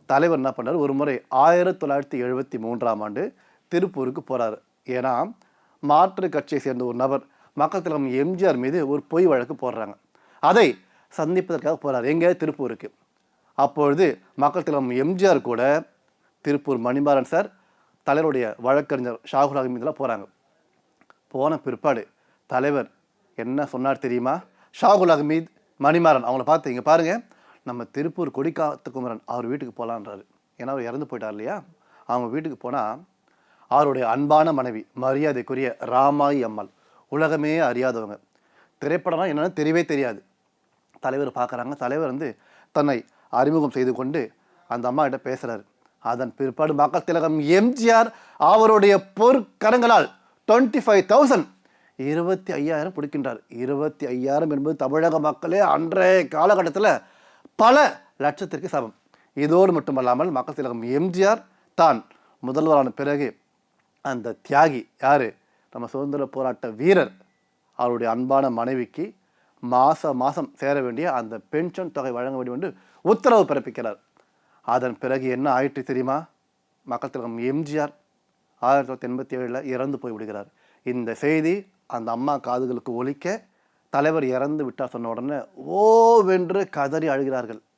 தலைவர் என்ன பண்ணார், ஒரு முறை 1973ஆம் ஆண்டு திருப்பூருக்கு போகிறாரு. ஏன்னா மாற்று கட்சியை சேர்ந்த ஒரு நபர் மக்கள் திலகம் எம்ஜிஆர் மீது ஒரு பொய் வழக்கு போடுறாங்க. அதை சந்திப்பதற்காக போகிறார். எங்கே? திருப்பூருக்கு. அப்பொழுது மக்கள் திலகம் எம்ஜிஆர் கூட திருப்பூர் மணிமாறன் சார், தலைவருடைய வழக்கறிஞர் ஷாகுல் அகமதுலாம் போகிறாங்க. போன பிற்பாடு தலைவர் என்ன சொன்னார் தெரியுமா? ஷாகுல் அகமீத், மணிமாறன் அவங்கள பார்த்து, இங்கே பாருங்கள், நம்ம திருப்பூர் கொடிக்காத்த குமரன் அவர் வீட்டுக்கு போகலான்றாரு. ஏன்னா அவர் இறந்து போயிட்டார் இல்லையா? அவங்க வீட்டுக்கு போனால் அவருடைய அன்பான மனைவி மரியாதைக்குரிய ராமாயி அம்மாள், உலகமே அறியாதவங்க, திரைப்படம்னா என்னென்னு தெரியவே தெரியாது. தலைவர் பார்க்குறாங்க. தலைவர் தன்னை அறிமுகம் செய்து கொண்டு அந்த அம்மா கிட்ட பேசுகிறாரு. அதன் பிற்பாடு மக்கள் திலகம் எம்ஜிஆர் அவருடைய பொற்கரங்களால் 25,000 25,000 கொடுக்கின்றார். 25,000 என்பது தமிழக மக்களே அன்றைய காலகட்டத்தில் பல லட்சத்திற்கு சமம். இதோடு மட்டுமல்லாமல் மக்கள் திலகம் எம்ஜிஆர் தான் முதல்வரான பிறகு அந்த தியாகி யார், நம்ம சுதந்திர போராட்ட வீரர், அவருடைய அன்பான மனைவிக்கு மாதம் சேர வேண்டிய அந்த பென்ஷன் தொகை வழங்க வேண்டும் என்று உத்தரவு பிறப்பிக்கிறார். அதன் பிறகு என்ன ஆயிற்று தெரியுமா? மக்கள் திலகம் எம்ஜிஆர் 1987 இறந்து போய் விடுகிறார். இந்த செய்தி அந்த அம்மா காதுகளுக்கு ஒலிக்க, தலைவர் இறந்து விட்டார் சொன்ன உடனே ஓவென்று கதறி அழுகிறார்கள்.